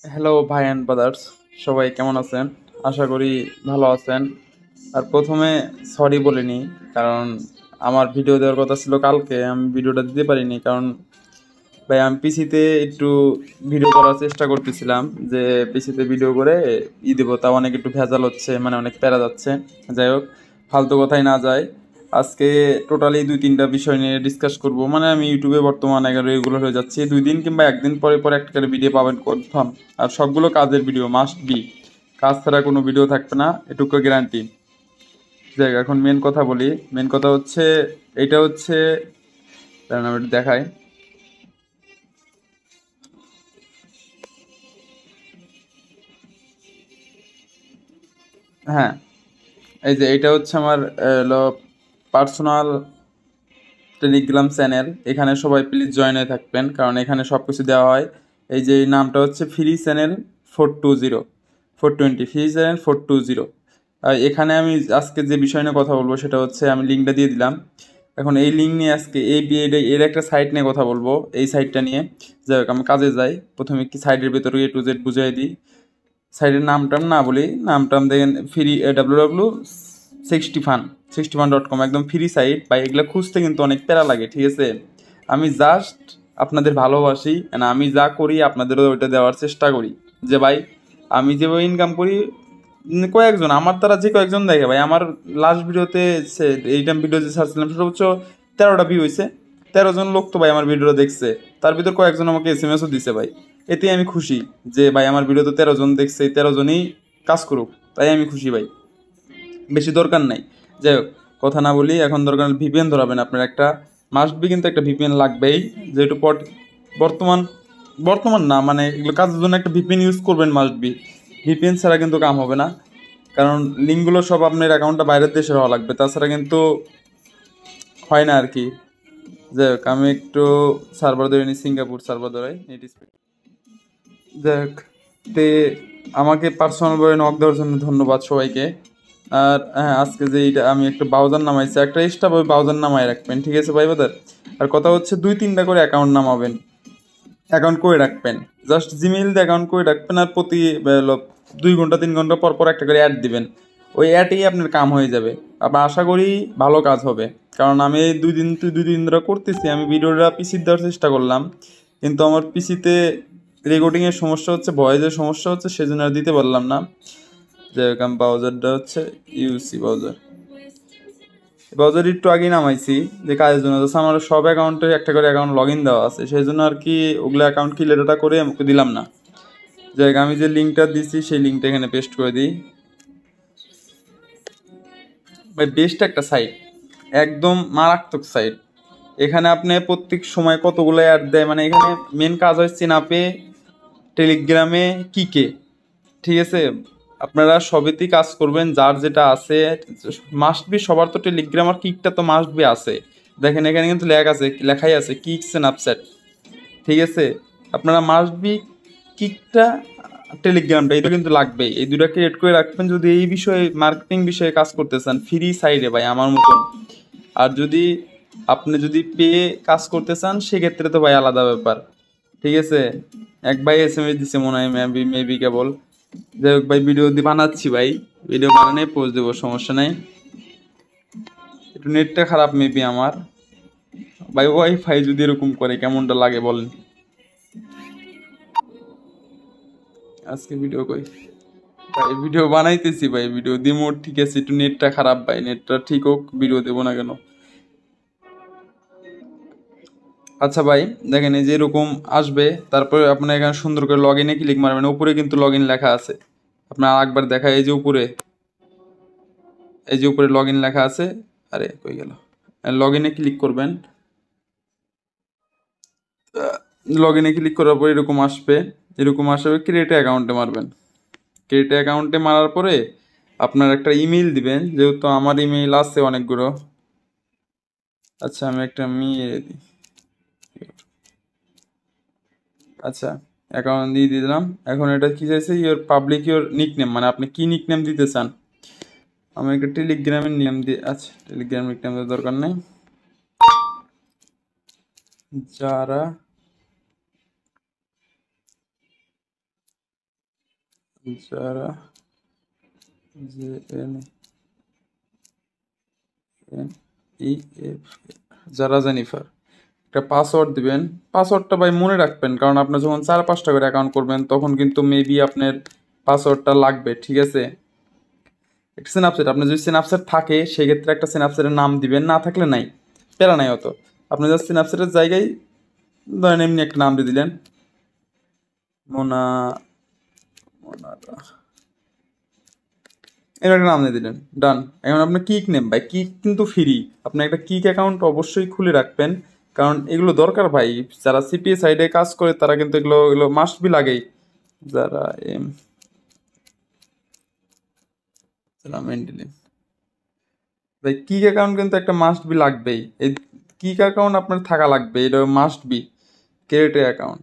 Hello ভাই and brothers, সবাই কেমন আছেন? আশা করি ভালো আছেন। আর প্রথমে সরি বলে নিই, কারণ আমার ভিডিও দেওয়ার কথা ছিল কালকে, আমি ভিডিওটা দিতে পারিনি। কারণ ভাই আমি পিসিতে একটু ভিডিও করার চেষ্টা করতেছিলাম, যে পিসিতে ভিডিও করে দেবো, তাও অনেক একটু ভেজাল হচ্ছে, মানে অনেক প্যারা যাচ্ছে। যাই হোক, ফালতু কথাই না যায়। আজকে টোটালি দুই তিনটা বিষয় নিয়ে ডিসকাস করব। মানে আমি ইউটিউবে বর্তমানে রেগুলার হয়ে যাচ্ছি, 2 দিন কিংবা একদিন পরে পরে একটা করে ভিডিও পাবেন কনফার্ম। আর সবগুলো কাজের ভিডিও, মাস্ট বি। কাজ ছাড়া কোনো ভিডিও থাকবে না, এটুকু গ্যারান্টি। যাই হোক, এখন মেন কথা বলি। মেন কথা হচ্ছে, এটা হচ্ছে, দাঁড়ান আমি একটু দেখাই। হ্যাঁ, এই যে এটা হচ্ছে আমার পার্সোনাল টেলিগ্রাম চ্যানেল। এখানে সবাই প্লিজ জয়েন হয়ে থাকবেন, কারণ এখানে সব কিছু দেওয়া হয়। এই যে এই নামটা হচ্ছে ফ্রি চ্যানেল 420, 420 ফ্রি চ্যানেল 420। আর এখানে আমি আজকে যে বিষয় নিয়ে কথা বলবো সেটা হচ্ছে, আমি লিঙ্কটা দিয়ে দিলাম। এখন এই লিঙ্ক নিয়ে আজকে এর একটা সাইট নিয়ে কথা বলবো, এই সাইটটা নিয়ে। যাই হোক, আমি কাজে যাই। প্রথমে কি সাইটের ভেতরে A to Z বুঝিয়ে দিই। সাইটের নামটাম না বলি, নামটাম দেখেন, ফ্রি www.60fun.com, একদম ফ্রি সাইট ভাই। এগুলো খুঁজতে কিন্তু অনেক প্যারা লাগে, ঠিক আছে? আমি জাস্ট আপনাদের ভালোবাসি, and আমি যা করি আপনাদেরও ওইটা দেওয়ার চেষ্টা করি। যে ভাই, আমি যেভাবে ইনকাম করি, কয়েকজন আমার দ্বারা যে কয়েকজন দেখে ভাই। আমার লাস্ট ভিডিওতে এইটা ভিডিও যে ছাড়ছিলাম সেটা হচ্ছে 13টা ভিউ হয়েছে। 13 জন লোক তো ভাই আমার ভিডিওটা দেখছে। তার ভিতর কয়েকজন আমাকে SMS ও দিছে ভাই। এতেই আমি খুশি, যে ভাই আমার ভিডিও তো 13 জন দেখছে, এই 13 জনই কাজ করুক, তাই আমি খুশি ভাই। বেশি দরকার নাই। যাই হোক, কথা না বলি, এখন দরকার ভিপিএন ধরাবেন আপনার একটা। মাস্ট বি কিন্তু একটা ভিপিএন লাগবেই। যেহেতু বর্তমান বর্তমান না, মানে এগুলো কাজের জন্য একটা ভিপিএন ইউজ করবেন মাস্ট বি। ভিপিএন ছাড়া কিন্তু কাম হবে না, কারণ লিঙ্কগুলো সব আপনার অ্যাকাউন্টটা বাইরের দেশের হওয়া লাগবে, তাছাড়া কিন্তু হয় না আর কি। যাই হোক, আমি একটু সার্ভার ধরে নিই, সিঙ্গাপুর সার্ভার ধরাই নেট স্পিড। যাক, তে আমাকে পার্সোনালভাবে নক দেওয়ার জন্য ধন্যবাদ সবাইকে। আর হ্যাঁ, আজকে যে এইটা আমি একটা ব্রাউজার নামাইছি, একটা এক্সট্রা ভাবে ব্রাউজার নামাই রাখবেন, ঠিক আছে ভাই বাদার? আর কথা হচ্ছে, 2-3টা করে অ্যাকাউন্ট নামাবেন, অ্যাকাউন্ট করে রাখবেন। জাস্ট জিমেইল দিয়ে অ্যাকাউন্ট করে রাখবেন, আর প্রতি 2 ঘন্টা 3 ঘন্টা পর পর একটা করে অ্যাড দিবেন। ওই অ্যাডেই আপনার কাম হয়ে যাবে। আবার আশা করি ভালো কাজ হবে। কারণ আমি এই 2 দিন ধরে করতেছি, আমি ভিডিওটা পিসি দেওয়ার চেষ্টা করলাম, কিন্তু আমার পিসিতে রেকর্ডিংয়ের সমস্যা হচ্ছে, ভয়েসের সমস্যা হচ্ছে, সেজন্য আর দিতে পারলাম না। যাই হোক, আমি ব্রাউজারটা হচ্ছে ইউসি ব্রাউজার। ব্রাউজার একটু আগেই নামাইছি, যে কাজের জন্য তো আমার সব অ্যাকাউন্টে একটা করে অ্যাকাউন্ট লগ ইন দেওয়া আছে, সেই জন্য আর কি ওগুলো অ্যাকাউন্ট কি লেটাটা করে আমাকে দিলাম না। যাই হোক, আমি যে লিঙ্কটা দিছি সেই লিঙ্কটা এখানে পেস্ট করে দিই। ভাই বেস্ট একটা সাইট, একদম মারাত্মক সাইট। এখানে আপনি প্রত্যেক সময় কতগুলো অ্যাড দেয়, মানে এখানে মেন কাজ হয় চেনাপে, টেলিগ্রামে, কিকে, ঠিক আছে? আপনারা সবেতেই কাজ করবেন, যার যেটা আছে। মাস্ট বি সবার তো টেলিগ্রাম আর কিকটা তো মাস্ট বি আছে। দেখেন এখানে কিন্তু লেখাই আছে কিকস এন্ড আপসেট, ঠিক আছে? আপনারা মাস্ট বি কিকটা, টেলিগ্রামটা, এটা কিন্তু লাগবেই। এই দুটা ক্রিয়েট করে রাখবেন যদি এই বিষয়ে, মার্কেটিং বিষয়ে কাজ করতে চান, ফ্রি সাইডে ভাই আমার মতন। আর যদি আপনি যদি পেয়ে কাজ করতে চান, সেক্ষেত্রে তো ভাই আলাদা ব্যাপার, ঠিক আছে? এক ভাই SMS দিছে মনে হয়, মেবি কেবল। যাই হোক ভাই, ভিডিও বানাচ্ছি ভাই, ভিডিও বানানে পোস্ট দেবো, সমস্যা নাই। একটু নেটটা খারাপ মেবি আমার ভাই। ওয়াইফাই যদি এরকম করে কেমনটা লাগে বলেন? আজকে ভিডিও কই ভাই, ভিডিও বানাইতেছি ভাই, ভিডিও দিমো, ঠিক আছে? একটু নেটটা খারাপ ভাই, নেটটা ঠিক হোক, ভিডিও দেবো না কেন? আচ্ছা ভাই, দেখেন এই যে এরকম আসবে। তারপরে আপনার এখানে সুন্দর করে লগ ইনে ক্লিক মারবেন, উপরে কিন্তু লগ ইন লেখা আছে। আপনার আরেকবার দেখা, এই যে উপরে, এই যে উপরে লগ ইন লেখা আছে। আরে কই গেল? লগ ইনে ক্লিক করবেন। লগ ইনে ক্লিক করার পর এরকম আসবে। এরকম আসবে, ক্রিয়েট অ্যাকাউন্টে মারবেন। ক্রিয়েট অ্যাকাউন্টে মারার পরে আপনার একটা ইমেল দিবেন, যেহেতু আমার ইমেল আছে অনেকগুলো। আচ্ছা, আমি একটা মেয়ে দিই। আচ্ছা, অ্যাকাউন্ট দিয়ে দিলাম। এখন এটা কি চাইছে, ইওর পাবলিক ইওর নিকনেম, মানে আপনি কি নিকনেম দিতে চান। আমি একটা টেলিগ্রামের নিয়ম দিয়ে, আচ্ছা টেলিগ্রাম নিকনেম দরকার নেই। যারা যারা J N N E F যারা জেনিফার, একটা পাসওয়ার্ড দিবেন। পাসওয়ার্ডটা ভাই মনে রাখবেন, কারণ আপনি যখন 4-5টা করে অ্যাকাউন্ট করবেন তখন কিন্তু মেবি আপনার পাসওয়ার্ডটা লাগবে, ঠিক আছে? একটা সিনাপসেট, আপনার যদি সিনাপসেট থাকে সেক্ষেত্রে একটা সিনাপসেটের নাম দিবেন, না থাকলে নাই, প্যারা নাই অত। আপনি জাস্ট সিনাপসেটের জায়গায় ধরেন এমনি একটা নাম দিয়ে দিলেন, মোনা, মোনারা, এর একটা নাম দিয়ে দিলেন, ডান। এখন আপনার কিক নেম ভাই, কিক কিন্তু ফ্রি, আপনি একটা কিক অ্যাকাউন্ট অবশ্যই খুলে রাখবেন, কারণ এগুলো দরকার ভাই। যারা সিপিএ সাইডে কাজ করে তারা কিন্তু এগুলো এগুলো মাস্ট বি লাগেই। যারা এম যারা মেন্টেলি ভাই, কিক অ্যাকাউন্ট কিন্তু একটা মাস্ট বি লাগবেই। এই কিক অ্যাকাউন্ট আপনার থাকা লাগবে, এটা মাস্ট বি ক্রিয়েট অ্যাকাউন্ট।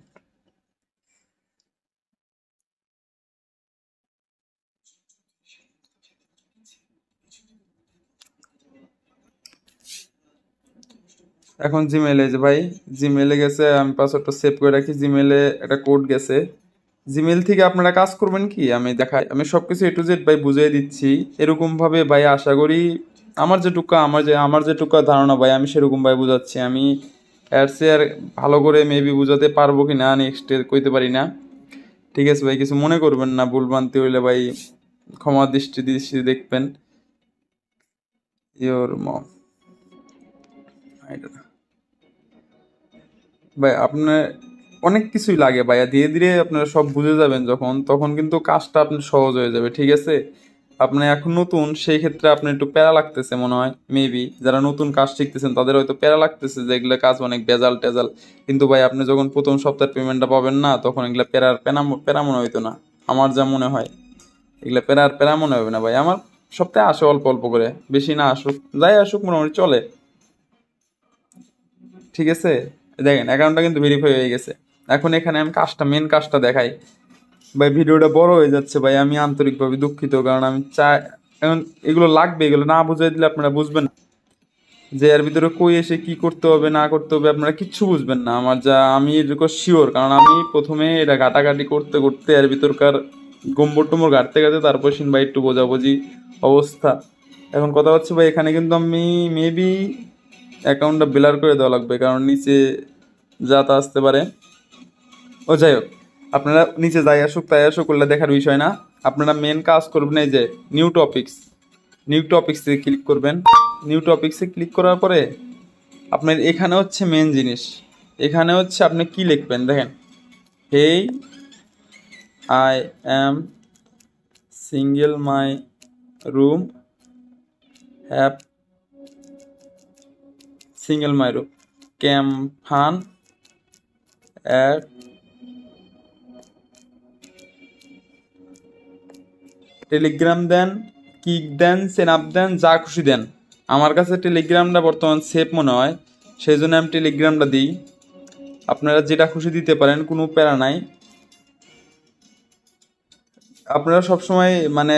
এখন জিমেলে যে ভাই, জিমেলে গেছে, আমি পাসওয়ার্ডটা সেভ করে রাখি, জিমেলে একটা কোড গেছে। জিমেল থেকে আপনারা কাজ করবেন কি আমি দেখাই, আমি সব কিছু এ টু জেড ভাই বুঝিয়ে দিচ্ছি এরকমভাবে ভাই। আশা করি আমার যেটুকু ধারণা ভাই আমি সেরকম ভাই বুঝাচ্ছি। আমি এর চেয়ে আর ভালো করে মেবি বুঝাতে পারবো কি না নেক্সট কইতে পারি না, ঠিক আছে ভাই? কিছু মনে করবেন না, ভুলভ্রান্তি হইলে ভাই ক্ষমা দৃষ্টি দৃষ্টি দেখবেন। ইয়োর মম, ভাই আপনার অনেক কিছুই লাগে ভাইয়া, ধীরে ধীরে আপনারা সব বুঝে যাবেন যখন, তখন কিন্তু কাজটা আপনার সহজ হয়ে যাবে, ঠিক আছে? আপনি এখন নতুন, সেই ক্ষেত্রে আপনার একটু প্যারা লাগতেছে মনে হয় মেবি। যারা নতুন কাজ শিখতেছেন তাদের হয়তো প্যারা লাগতেছে যে এগুলো কাজ অনেক ভেজাল টেজাল, কিন্তু ভাই আপনি যখন প্রথম সপ্তাহের পেমেন্টটা পাবেন না, তখন এগুলো প্যারা মনে হইতো না। আমার যা মনে হয় এগুলো প্যারা মনে হবে না ভাই আমার। সপ্তাহে আসে অল্প অল্প করে, বেশি না আসুক, যাই আসুক মোটামুটি চলে, ঠিক আছে? দেখেন অ্যাকাউন্টটা কিন্তু ভেরিফাই হয়ে গেছে। এখন এখানে আমি মেন কাজটা দেখাই। ভাই ভিডিওটা বড় হয়ে যাচ্ছে ভাই, আমি আন্তরিকভাবে দুঃখিত, কারণ আমি চাই এখন এগুলো লাগবে, এগুলো না বুঝিয়ে দিলে আপনারা বুঝবেন না যে এর ভিতরে কই এসে কি করতে হবে না করতে হবে, আপনারা কিচ্ছু বুঝবেন না। আমার যা আমি এটুকু শিওর, কারণ আমি প্রথমে এটা ঘাটাঘাটি করতে করতে এর ভিতরকার গম্বর টম্বর ঘাটতে ঘাটতে তারপর সিন ভাই একটু বোঝাবুঝি অবস্থা। এখন কথা হচ্ছে ভাই, এখানে কিন্তু আমি মেবি অ্যাকাউন্টটা ব্লার করে দেওয়া লাগবে, কারণ নিচে যা তা আসতে পারে। ও যাই হোক, আপনারা নিচে যাই আসুক তাই আসুক করলে দেখার বিষয় না। আপনারা মেন কাজ করবেন এই যে নিউ টপিক্সে ক্লিক করবেন। নিউ টপিক্সে ক্লিক করার পরে আপনার এখানে হচ্ছে মেন জিনিস, এখানে হচ্ছে আপনি কি লিখবেন দেখেন, hey I am single my room have single my room come fun at Telegram দেন, কিক দেন, সেনআপ দেন, যা খুশি দেন। আমার কাছে টেলিগ্রামটা বর্তমান সেফ মনে হয়, সেই জন্য আমি টেলিগ্রামটা দিই। আপনারা যেটা খুশি দিতে পারেন, কোনো প্যারা নাই। আপনারা সবসময় মানে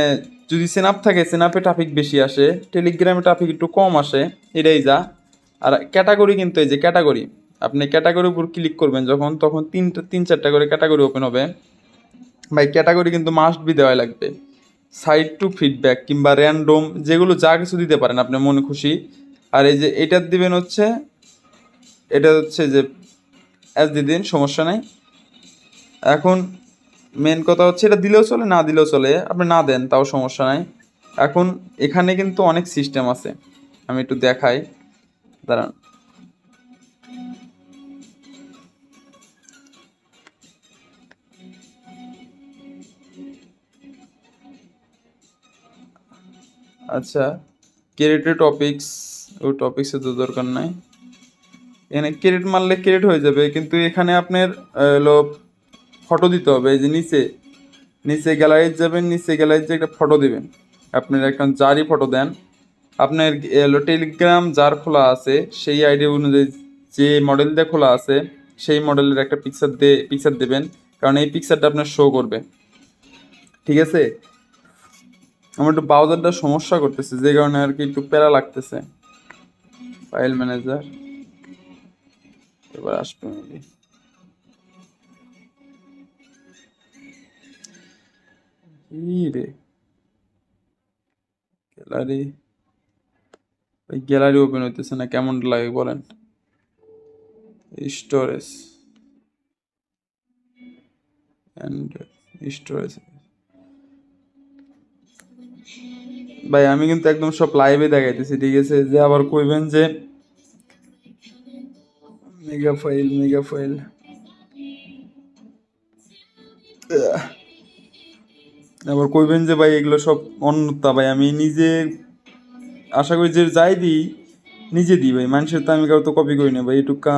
যদি সেনআপ থাকে সেনআপে ট্রাফিক বেশি আসে, টেলিগ্রামে ট্রাফিক একটু কম আসে, এটাই যা। আর ক্যাটাগরি কিন্তু এই যে ক্যাটাগরি, আপনি ক্যাটাগরির উপর ক্লিক করবেন যখন, তখন 3-4টা করে ক্যাটাগরি ওপেন হবে। ভাই ক্যাটাগরি কিন্তু মাস্ট বি দেওয়াই লাগবে। সাইট টু ফিডব্যাক কিংবা র্যান্ডম, যেগুলো যা কিছু দিতে পারেন আপনার মনে খুশি। আর এই যে এটার দিবেন হচ্ছে, এটা হচ্ছে যে অ্যাজ দিয়ে দিন, সমস্যা নাই। এখন মেন কথা হচ্ছে এটা দিলেও চলে না দিলেও চলে, আপনি না দেন তাও সমস্যা নাই। এখন এখানে কিন্তু অনেক সিস্টেম আছে, আমি একটু দেখাই, দাঁড়ান। আচ্ছা, ক্রিয়েটেড টপিক্স, ওই টপিক্সে তো দরকার নাই। এখানে ক্রিয়েট মারলে ক্রিয়েট হয়ে যাবে, কিন্তু এখানে আপনার হলো ফটো দিতে হবে। এই যে নিচে নিচে গ্যালারিতে যাবেন, নিচে গ্যালারিতে একটা ফটো দিবেন। আপনার একটা যারই ফটো দেন, আপনার হলো টেলিগ্রাম যার খোলা আছে সেই আইডি অনুযায়ী যে মডেল দিয়ে খোলা আছে সেই মডেলের একটা পিকচার দেবেন, কারণ এই পিকচারটা আপনার শো করবে, ঠিক আছে? আমার একটু ব্রাউজারটা সমস্যা করতেছে, যে কারণে আর কি একটু প্যারা লাগতেছে। ফাইল ম্যানেজার এবার আসবে maybe। কি রে গ্যালারি, ওই গ্যালারি ওপেন হইতেছে না, কেমন লাগে বলেন। স্টোরেজ অ্যান্ড স্টোরেজ, ভাই আমি কিন্তু একদম সব লাইভে দেখাইতেছি, ঠিক আছে, যে আবার কইবেন যে মেগা ফাইল মেগা ফাইল, আবার কইবেন যে ভাই এগুলো সব অন্যতা। ভাই আমি নিজে আশা করি যে যাই দিই নিজে দিই ভাই, মানুষের তো আমি কারো তো কপি করি না ভাই, এটুকা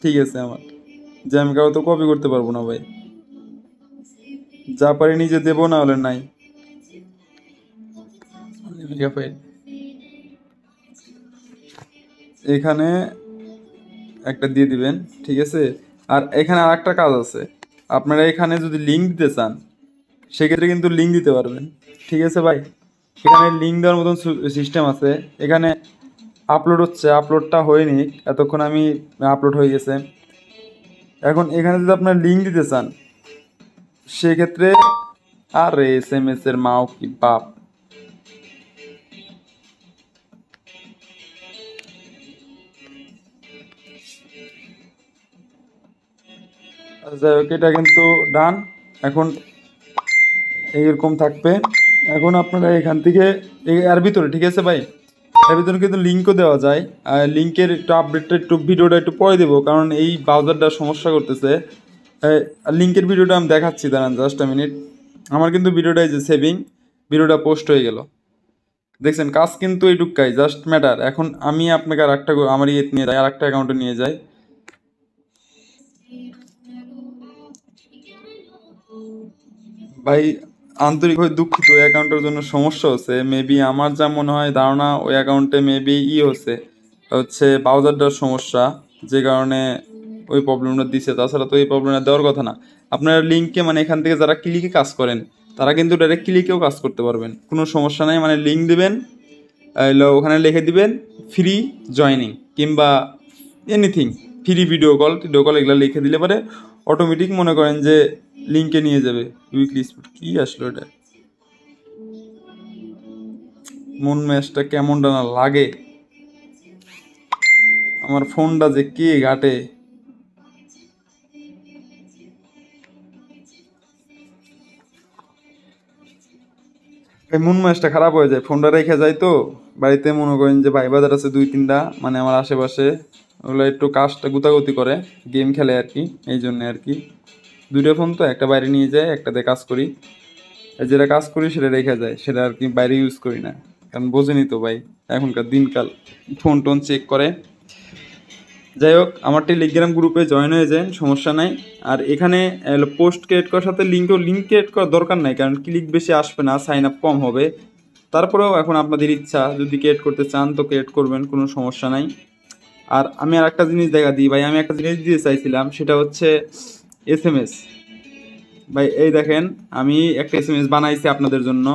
ঠিক আছে আমার, যে আমি কারো তো কপি করতে পারবো না ভাই, যা পারি নিজে দেবো, না হলে নাই। মেগা ফাইল এখানে একটা দিয়ে দিবেন, ঠিক আছে। আর এখানে আর একটা কাজ আছে, আপনারা এখানে যদি লিঙ্ক দিতে চান সেক্ষেত্রে কিন্তু লিঙ্ক দিতে পারবেন, ঠিক আছে ভাই। এখানে লিঙ্ক দেওয়ার মতন সিস্টেম আছে। এখানে আপলোড হচ্ছে, আপলোডটা হয়নি এতক্ষণ, আমি আপলোড হয়ে গেছে। এখন এখানে যদি আপনার লিঙ্ক দিতে চান সেক্ষেত্রে, আর SMS এর মাও কি বাপ, যাই হোক এটা কিন্তু ডান। এখন এইরকম থাকবে। এখন আপনারা এখান থেকে এর ভিতরে, ঠিক আছে ভাই, এর ভিতরে কিন্তু লিঙ্কও দেওয়া যায়। আর লিঙ্কের একটু আপডেটটা একটু ভিডিওটা একটু পরে দেবো, কারণ এই ব্রাউজারটা সমস্যা করতেছে। লিঙ্কের ভিডিওটা আমি দেখাচ্ছি, দাঁড়ান জাস্ট মিনিট। আমার কিন্তু ভিডিওটা এই যে সেভিং, ভিডিওটা পোস্ট হয়ে গেল, দেখছেন। কাজ কিন্তু এইটুকাই, জাস্ট ম্যাটার। এখন আমি আপনাকে আর একটা আমার ইয়ে নিয়ে যাই, আর একটা অ্যাকাউন্টে নিয়ে যাই ভাই। আন্তরিকভাবে দুঃখিত, ওই অ্যাকাউন্টের জন্য সমস্যা হচ্ছে। মেবি আমার যা মনে হয় ধারণা, ওই অ্যাকাউন্টে মেবি হচ্ছে ব্রাউজারটার সমস্যা, যে কারণে ওই প্রবলেমটা দিছে। তাছাড়া তো এই প্রবলেমটা দেওয়ার কথা না। আপনারা লিঙ্কে মানে এখান থেকে যারা ক্লিকে কাজ করেন তারা কিন্তু ডাইরেক্ট ক্লিকেও কাজ করতে পারবেন, কোনো সমস্যা নাই। মানে লিঙ্ক দিবেন, ওখানে লিখে দিবেন ফ্রি জয়নিং কিংবা এনিথিং, ফ্রি ভিডিও কল এগুলো লিখে দিলে পরে অটোমেটিক মনে করেন যে লিঙ্কে নিয়ে যাবে। উইকলি স্পিড কি আসলো এটা, মন ম্যাচটা কেমনটা না লাগে, আমার ফোনটা যে কে ঘাটে। এই মন ম্যাচটা খারাপ হয়ে যায়, ফোনটা রেখে যায় তো বাড়িতে, মনে করেন যে ভাই বাজার আছে 2-3টা মানে আমার আশেপাশে, ওগুলো একটু কাজটা গুতাগুতি করে, গেম খেলে আর কি, এই জন্যে আর কি। 2টা ফোন তো, একটা বাইরে নিয়ে যায়, একটাতে কাজ করি। আর যেটা কাজ করি সেটা রেখে যায়, সেটা আর কি বাইরে ইউজ করি না, কারণ বোঝেনি তো ভাই এখনকার দিনকাল, ফোন টোন চেক করে। যাই হোক, আমার টেলিগ্রাম গ্রুপে জয়েন হয়ে যান, সমস্যা নাই। আর এখানে পোস্ট ক্রিয়েট করার সাথে লিঙ্ক ক্রিয়েট করার দরকার নাই, কারণ ক্লিক বেশি আসবে না, সাইন আপ কম হবে। তারপরেও এখন আপনাদের ইচ্ছা, যদি ক্রিয়েট করতে চান তো ক্রিয়েট করবেন, কোনো সমস্যা নাই। আর আমি আর একটা জিনিস দেখা দিই ভাই, আমি একটা জিনিস দিতে চাইছিলাম, সেটা হচ্ছে SMS। ভাই এই দেখেন, আমি একটা SMS বানাইছি আপনাদের জন্য।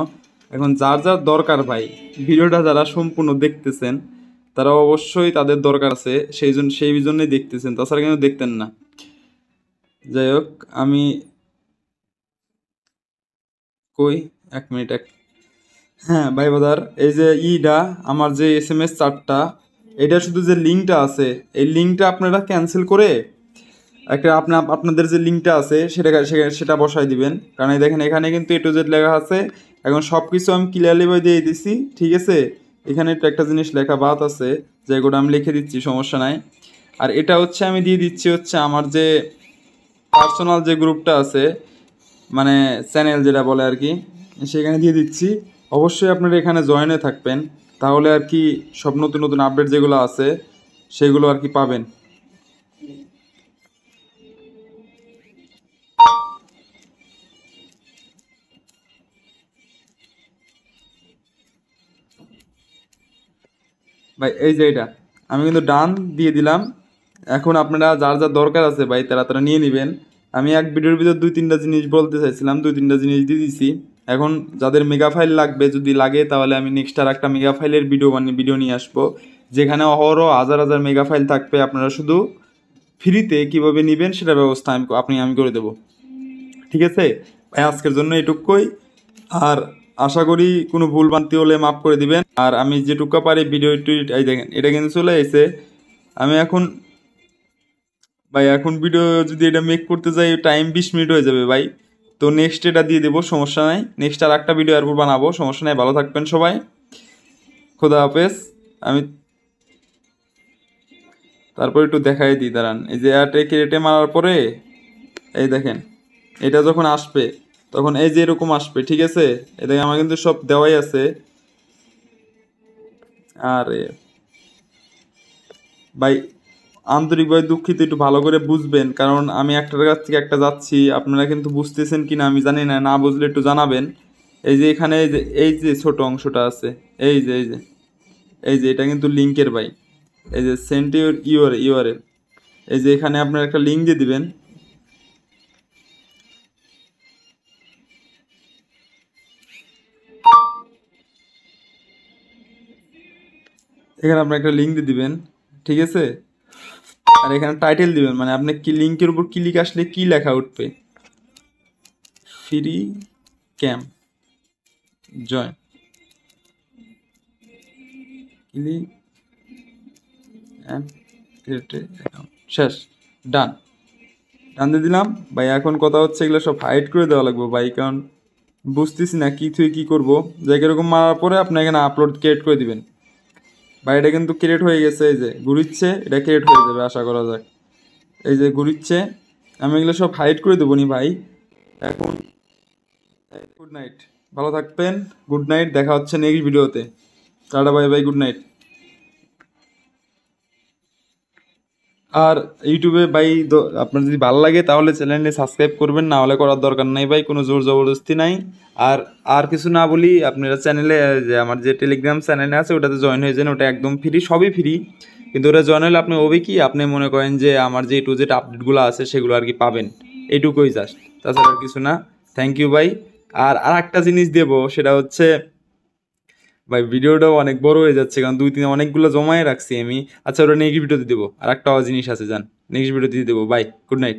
এখন যার যার দরকার ভাই, ভিডিওটা যারা সম্পূর্ণ দেখতেছেন তারা অবশ্যই তাদের দরকার আছে, সেই জন্যই দেখতেছেন, তাছাড়া কিন্তু দেখতেন না। যাই হোক, আমি কই, 1 মিনিট হ্যাঁ ভাই বাদার, এই যে আমার যে SMS চার্টটা, এটা শুধু যে লিঙ্কটা আছে, এই লিঙ্কটা আপনারা ক্যান্সেল করে একটা আপনাদের যে লিঙ্কটা আছে সেটা বসাই দিবেন। কারণ এই দেখেন এখানে কিন্তু A to Z লেখা আছে। এখন সব কিছু আমি ক্লিয়ারলি বই দিয়ে দিছি, ঠিক আছে। এখানে একটু একটা জিনিস লেখা বাদ আছে, যেগুলো আমি লিখে দিচ্ছি, সমস্যা নাই। আর এটা হচ্ছে আমি দিয়ে দিচ্ছি হচ্ছে আমার যে পার্সোনাল যে গ্রুপটা আছে, মানে চ্যানেল যেটা বলে আর কি, সেখানে দিয়ে দিচ্ছি। অবশ্যই আপনারা এখানে জয়েন হয়ে থাকবেন, তাহলে আর কি সব নতুন নতুন আপডেট যেগুলো আছে সেগুলো আর কি পাবেন। ভাই এই যে এটা আমি কিন্তু ডান দিয়ে দিলাম। এখন আপনারা যার যার দরকার আছে ভাই তারা নিয়ে নেবেন। আমি এক ভিডিওর ভিতর 2-3টা জিনিস বলতে চাইছিলাম, 2-3টা জিনিস দিয়ে দিছি। এখন যাদের মেগা ফাইল লাগবে, যদি লাগে তাহলে আমি নেক্সট আর একটা মেগা ফাইলের ভিডিও নিয়ে আসবো, যেখানে অহরহ হাজার হাজার মেগা ফাইল থাকবে। আপনারা শুধু ফ্রিতে কিভাবে নেবেন সেটার ব্যবস্থা আমি করে দেবো, ঠিক আছে ভাই। আজকের জন্য এটুকুই। আর আশা করি কোনো ভুল ভ্রান্তি হলে মাফ করে দিবেন। আর আমি যেটুকু পারি ভিডিও এই দেখেন এটা কিন্তু চলে এসেছে। আমি এখন ভাই এখন ভিডিও যদি এটা মেক করতে যাই টাইম 20 মিনিট হয়ে যাবে ভাই। তো নেক্সট এটা দিয়ে দেবো, সমস্যা নাই। নেক্সট আর একটা ভিডিও এরপর বানাবো, সমস্যা নাই। ভালো থাকবেন সবাই, খোদা হাফেজ। আমি তারপর একটু দেখাই দিই, দাঁড়ান। এই যে এয়ারটেকে রেটে মারার পরে এই দেখেন এটা যখন আসবে তখন এই যে এরকম আসবে, ঠিক আছে? এটা আমার কিন্তু সব দেওয়াই আছে। আরে ভাই আন্তরিকভাবে দুঃখিত, একটু ভালো করে বুঝবেন, কারণ আমি একটার কাছ থেকে একটা যাচ্ছি, আপনারা কিন্তু বুঝতেছেন কিনা আমি জানি না, না বুঝলে একটু জানাবেন। এই যে এখানে এই যে ছোট অংশটা আছে, এই যে এটা কিন্তু লিঙ্কের ভাই। এই যে সেন্ড ইউআরএল, এই যে এখানে আপনার একটা লিঙ্ক দিয়ে দিবেন। এখানে আপনি একটা লিঙ্ক দিয়ে দিবেন, ঠিক আছে? আর এখানে টাইটেল দিবেন, মানে আপনি কি লিঙ্কের উপর ক্লিক আসলে কি লেখা উঠবে, free camp join, click and create account, শেষ, ডান। ডান দিয়ে দিলাম ভাই। এখন কথা হচ্ছে এগুলো সব হাইড করে দেওয়া লাগবে ভাই, কারণ বুঝতেছি না কি থেকে কী করবো। যাই এরকম মারার পরে আপনি এখানে আপলোড ক্রিয়েট করে দিবেন ভাই। এটা কিন্তু ক্রিয়েট হয়ে গেছে, এই যে ঘুরিচ্ছে, এটা ক্রিয়েট হয়ে যাবে আশা করা যায়। এই যে ঘুরিচ্ছে, আমি এগুলো সব হাইড করে দেবো নি ভাই এখন। গুড নাইট, ভালো থাকবেন, গুড নাইট, দেখা হচ্ছে নেক্সট ভিডিওতে। Tata, bye bye, good night. আর ইউটিউবে ভাই আপনার যদি ভালো লাগে তাহলে চ্যানেলটি সাবস্ক্রাইব করবেন, না হলে করার দরকার নাই ভাই, কোনো জোর জবরদস্তি নাই। আর আর কিছু না বলি, আপনারা চ্যানেলে যে আমার যে টেলিগ্রাম চ্যানেলে আছে ওটাতে জয়েন হয়ে যান, ওটা একদম ফ্রি, সবই ফ্রি। কিন্তু ওটা জয়েন হলে আপনি হবে কি, আপনি মনে করেন যে আমার যে টু জেড আপডেটগুলো আছে সেগুলো আর কি পাবেন, এইটুকুই জাস্ট, তাছাড়া আর কিছু না। থ্যাংক ইউ ভাই। আর একটা জিনিস দেবো, সেটা হচ্ছে ভাই ভিডিওটাও অনেক বড় হয়ে যাচ্ছে, কারণ দুই তিন অনেকগুলো জমায়ে রাখছি আমি। আচ্ছা ওটা নেক্সট ভিডিওতে দেবো, আর একটা জিনিস আছে জান, নেক্সট ভিডিওতে দিয়ে দেবো। Bye, good night.